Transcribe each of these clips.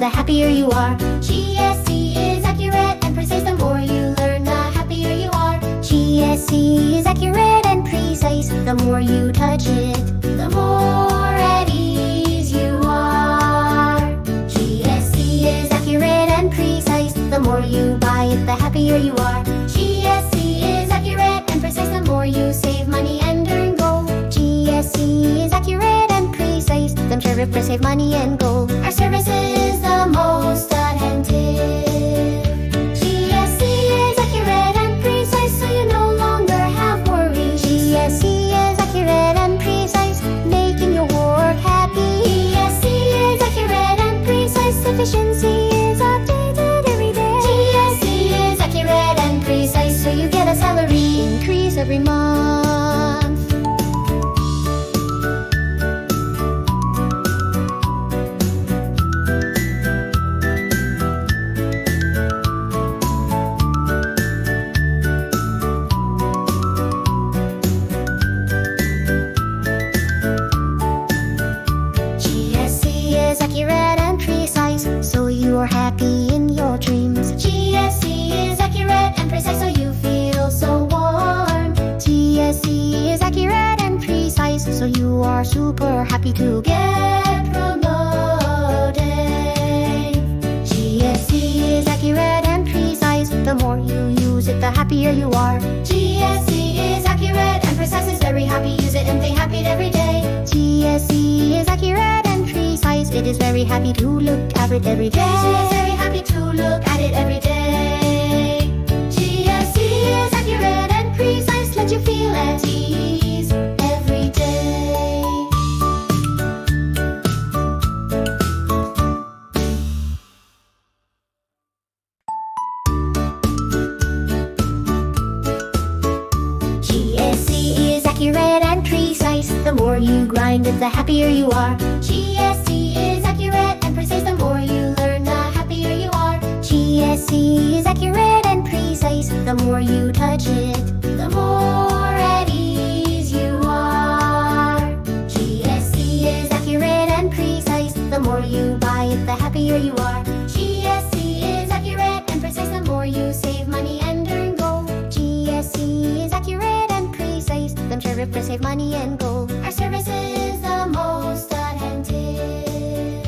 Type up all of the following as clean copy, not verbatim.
the happier you are. GSC is accurate and precise. The more you learn, the happier you are. GSC is accurate and precise. The more you touch it, the more at ease you are. GSC is accurate and precise. The more you buy it, the happier you are. GSC is accurate and precise. The more you save money and earn gold. GSC is accurate and precise. The tariff for save money and gold. Our service is the most attentive. GSC is accurate and precise, so you no longer have worries. GSC is accurate and precise, making your work happy. GSC is accurate and precise, efficiency is updated every day. GSC is accurate and precise, so you get a salary increase every month. Accurate and precise, so you are happy in your dreams. GSC is accurate and precise, so you feel so warm. GSC is accurate and precise, so you are super happy to get promoted. GSC is accurate and precise, the more you use it, the happier you are. GSC is accurate and precise, is very happy, use it and think happy every day. GSC is accurate and precise, it is very happy to look at it every day. GSC is very happy to look at it every day. GSC is accurate and precise, let you feel at ease every day. GSC is accurate and precise, the more you grind it, the happier you are. GSC is accurate and precise, the more you learn, the happier you are. GSC is accurate and precise, the more you touch it, the more at ease you are. GSC is accurate and precise, the more you buy it, the happier you are. GSC is accurate and precise, the more you save money and earn gold. GSC is accurate and precise, the tariff for save money and gold. Our service is the most attentive.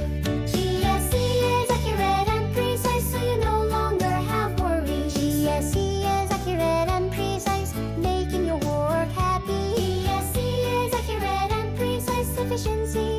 GSC is accurate and precise, so you no longer have worries. GSC is accurate and precise, making your work happy. GSC is accurate and precise, efficiency